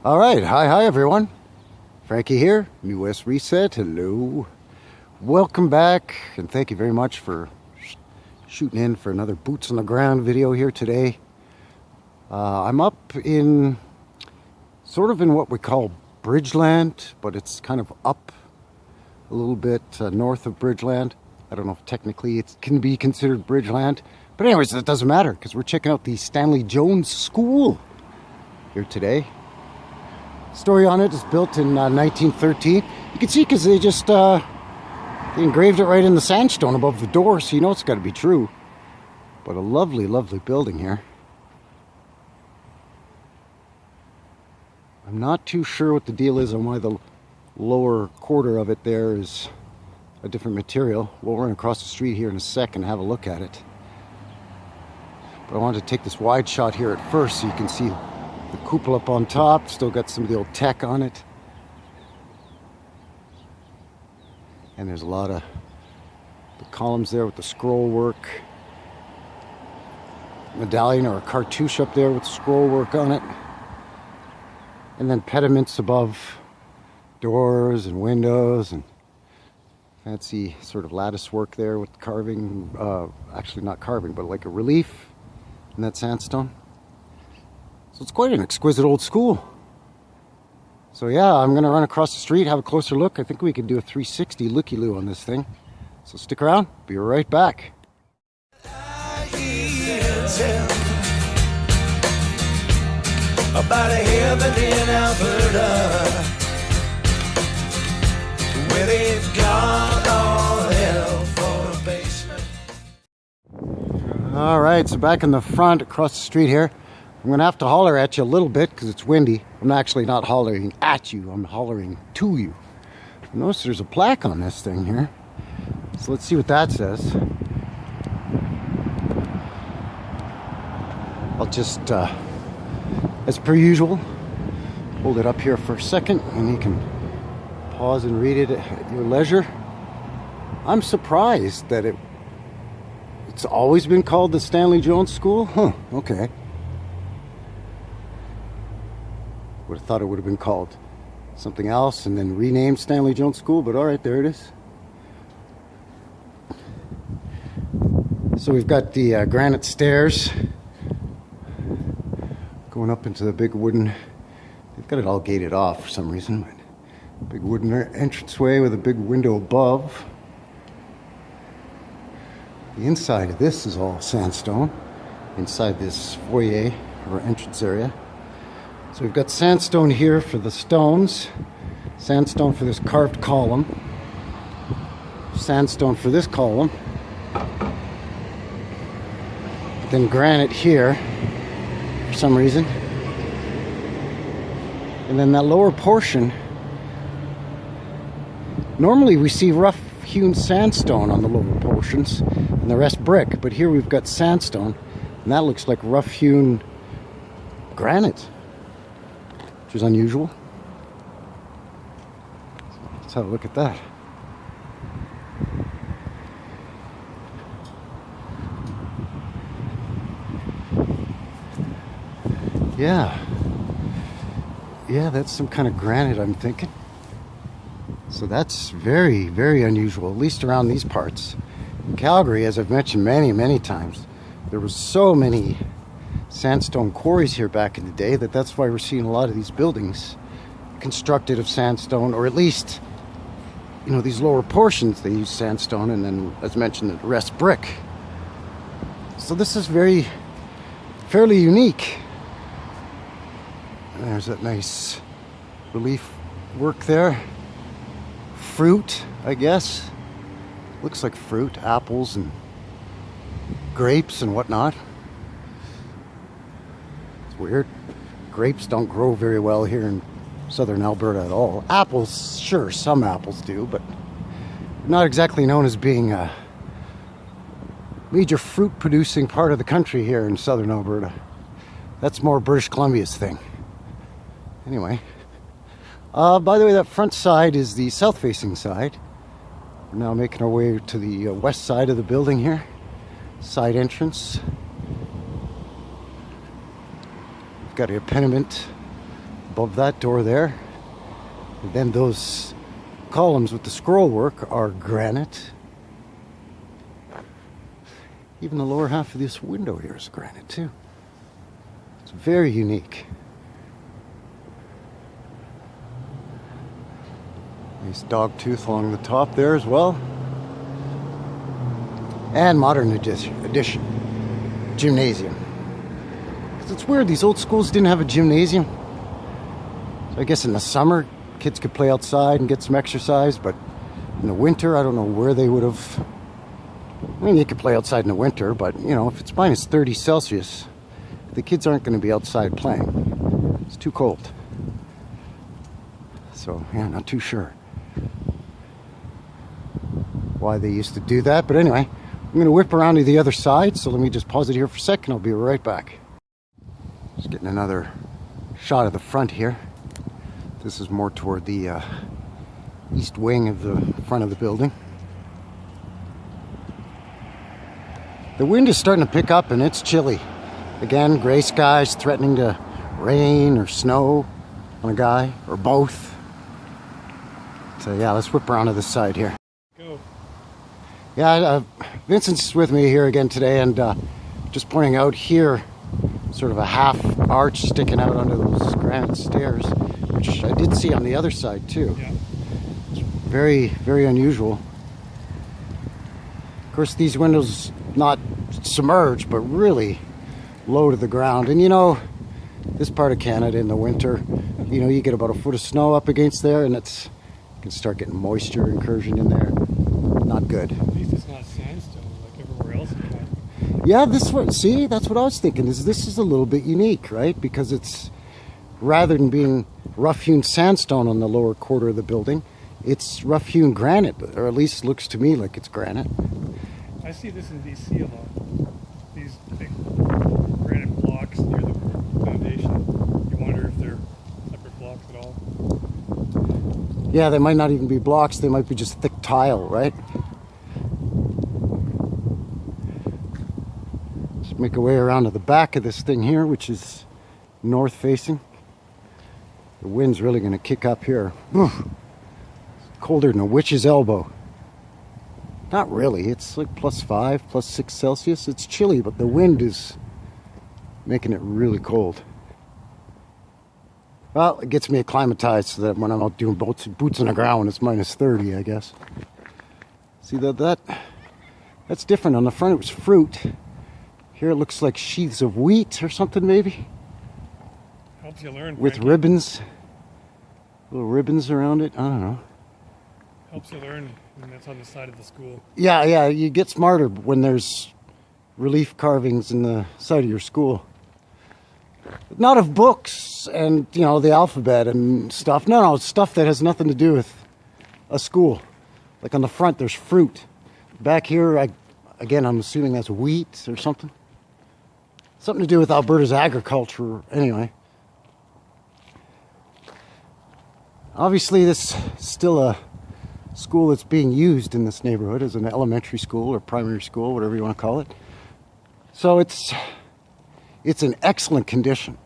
All right, hi everyone. Frankie here, New West Reset. Hello, welcome back, and thank you very much for shooting in for another boots on the ground video here today. I'm up in sort of in what we call Bridgeland, but it's kind of up a little bit north of Bridgeland. I don't know if technically it can be considered Bridgeland, but anyways, that doesn't matter because we're checking out the Stanley Jones School here today. Story on it is built in 1913. You can see because they just they engraved it right in the sandstone above the door, so you know it's got to be true. But a lovely, lovely building here. I'm not too sure what the deal is on why the lower quarter of it there is a different material. We'll run across the street here in a second and have a look at it. But I wanted to take this wide shot here at first so you can see the cupola up on top. Still got some of the old tech on it. And there's a lot of the columns there with the scroll work. Medallion or a cartouche up there with scroll work on it. And then pediments above doors and windows and fancy sort of lattice work there with carving. Actually not carving, but like a relief in that sandstone. So it's quite an exquisite old school. So yeah, I'm going to run across the street, have a closer look. I think we can do a 360 looky-loo on this thing. So stick around, be right back. About a heaven in Alberta, where they've got all hell for a basement. All right, so back in the front across the street here. I'm going to have to holler at you a little bit because it's windy. I'm actually not hollering at you, I'm hollering to you. Notice there's a plaque on this thing here. So let's see what that says. I'll just, as per usual, hold it up here for a second and you can pause and read it at your leisure. I'm surprised that it's always been called the Stanley Jones School. Huh, okay. Would have thought it would have been called something else and then renamed Stanley Jones School, but all right, there it is. So we've got the granite stairs going up into the big wooden, they've got it all gated off for some reason, but big wooden entranceway with a big window above. The inside of this is all sandstone, inside this foyer or entrance area. So we've got sandstone here for the stones, sandstone for this carved column, sandstone for this column, then granite here for some reason, and then that lower portion, normally we see rough hewn sandstone on the lower portions and the rest brick, but here we've got sandstone and that looks like rough hewn granite, which is unusual. So let's have a look at that. Yeah, that's some kind of granite, I'm thinking. So that's very, very unusual, at least around these parts. In Calgary, as I've mentioned many times, there was so many sandstone quarries here back in the day that's why we're seeing a lot of these buildings constructed of sandstone, or at least, you know, these lower portions they use sandstone and then, as mentioned, the rest brick. So this is fairly unique. And there's that nice relief work there. Fruit, I guess. Looks like fruit, apples and grapes and whatnot. It's weird. Grapes don't grow very well here in southern Alberta at all. Apples, sure, some apples do, but not exactly known as being a major fruit producing part of the country here in southern Alberta. That's more British Columbia's thing. Anyway, by the way, that front side is the south facing side. We're now making our way to the west side of the building here. Side entrance. We've got a pediment above that door there. And then those columns with the scroll work are granite. Even the lower half of this window here is granite too. It's very unique. Nice dog tooth along the top there as well. And modern addition, gymnasium. Because it's weird, these old schools didn't have a gymnasium. So I guess in the summer, kids could play outside and get some exercise, but in the winter, I don't know where they would have. I mean, you could play outside in the winter, but you know, if it's minus 30 Celsius, the kids aren't going to be outside playing. It's too cold. So, yeah, not too sure why they used to do that, but anyway, I'm going to whip around to the other side, so let me just pause it here for a second. I'll be right back. Just getting another shot of the front here. This is more toward the east wing of the front of the building. The wind is starting to pick up and it's chilly. Again, gray skies threatening to rain or snow on a guy, or both. So yeah, let's whip around to this side here. Go. Yeah, Vincent's with me here again today, and just pointing out here, sort of a half arch sticking out under those granite stairs, which I did see on the other side too. Yeah. It's very, very unusual. Of course, these windows not submerged, but really low to the ground. And you know, this part of Canada in the winter, you know, you get about a foot of snow up against there, and you can start getting moisture incursion in there. Not good. At least it's not sandstone like everywhere else in Canada. Yeah, this one, see, that's what I was thinking, is this is a little bit unique, right? Because it's, rather than being rough-hewn sandstone on the lower quarter of the building, it's rough-hewn granite, or at least looks to me like it's granite. I see this in DC a lot. These big granite blocks near the foundation. You wonder if they're separate blocks at all. Yeah, they might not even be blocks, they might be just thick tile, right? Let's make our way around to the back of this thing here, which is north facing. The wind's really going to kick up here. It's colder than a witch's elbow. Not really, it's like +5, +6 Celsius. It's chilly, but the wind is making it really cold. Well, it gets me acclimatized so that when I'm out doing boots on the ground, it's minus 30, I guess. See that's different. On the front it was fruit. Here it looks like sheaths of wheat or something, maybe. Helps you learn. With Frankie. ribbons. Little ribbons around it. I don't know. Helps you learn when that's on the side of the school. Yeah, you get smarter when there's relief carvings in the side of your school. Not of books and, you know, the alphabet and stuff. No, stuff that has nothing to do with a school. Like on the front, there's fruit. Back here, I'm assuming that's wheat or something. Something to do with Alberta's agriculture, anyway. Obviously, this is still a school that's being used in this neighborhood as an elementary school or primary school, whatever you want to call it. So it's in excellent condition.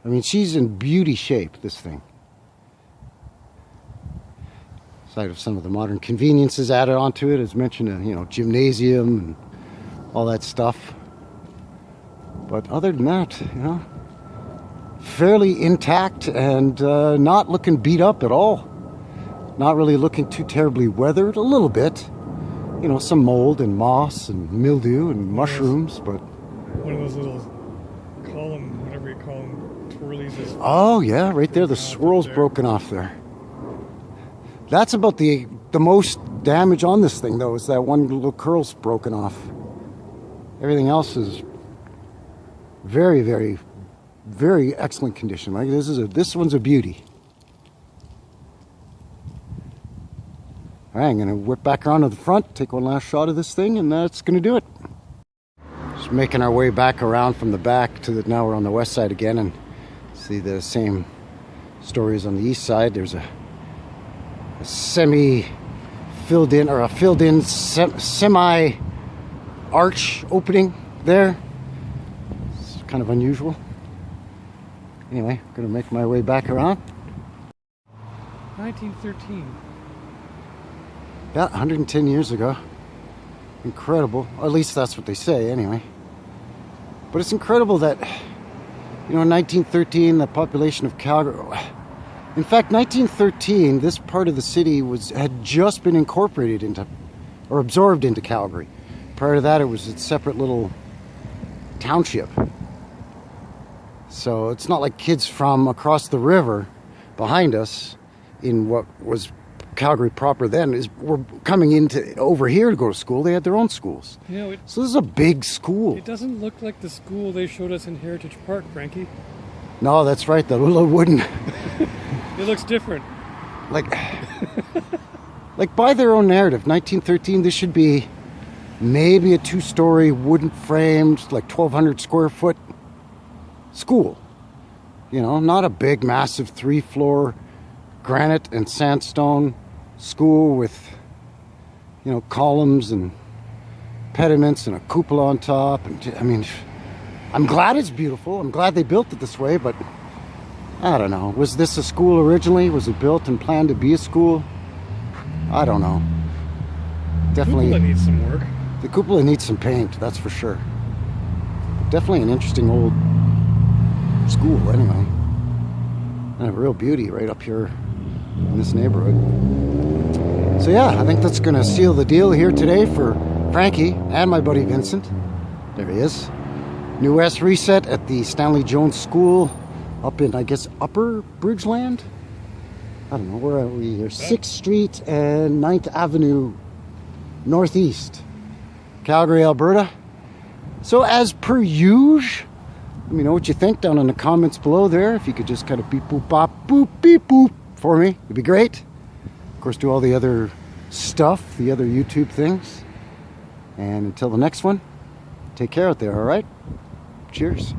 I mean, she's in beauty shape, this thing. Aside of some of the modern conveniences added onto it, as mentioned, you know, gymnasium and all that stuff. But other than that, you know, fairly intact and not looking beat up at all. Not really looking too terribly weathered, a little bit. You know, some mold and moss and mildew and mushrooms, but... One of those little column, whatever you call them, twirlies. Oh, yeah, right there. The swirl's broken off there. That's about the most damage on this thing, though, is that one little curl's broken off. Everything else is very, very, very excellent condition. Like this one's a beauty. All right, I'm going to whip back around to the front, take one last shot of this thing, and that's going to do it. Just making our way back around from the back to now we're on the west side again, and see the same stories on the east side. There's a semi-filled in semi-arch opening there. It's kind of unusual. Anyway, I'm gonna make my way back around. 1913. Yeah, 110 years ago. Incredible. Or at least that's what they say, anyway. But it's incredible that, you know, in 1913, the population of Calgary... In fact, 1913, this part of the city had just been incorporated into, or absorbed into Calgary. Prior to that, it was a separate little township. So it's not like kids from across the river behind us in what was Calgary proper then were coming into over here to go to school. They had their own schools. You know, So this is a big school. it doesn't look like the school they showed us in Heritage Park, Frankie. No, that's right. The little wooden... It looks different. like by their own narrative, 1913, this should be maybe a 2-story wooden framed, like 1,200 square foot school. You know, not a big, massive 3-floor granite and sandstone school with, you know, columns and pediments and a cupola on top. And I mean, I'm glad it's beautiful. I'm glad they built it this way, but I don't know. Was this a school originally? Was it built and planned to be a school? I don't know. Definitely. The cupola needs some work. The cupola needs some paint, that's for sure. Definitely an interesting old school, anyway. And a real beauty right up here in this neighborhood. So yeah, I think that's going to seal the deal here today for Frankie and my buddy Vincent. There he is. New West Reset at the Stanley Jones School up in, I guess, Upper Bridgeland? I don't know, where are we here? 6th Street and 9th Avenue Northeast, Calgary, Alberta. So as per usual, let me know what you think down in the comments below there. If you could just kind of beep boop bop boop beep boop for me, it'd be great. Of course, do all the other stuff, the other YouTube things. And until the next one, take care out there, all right? Cheers.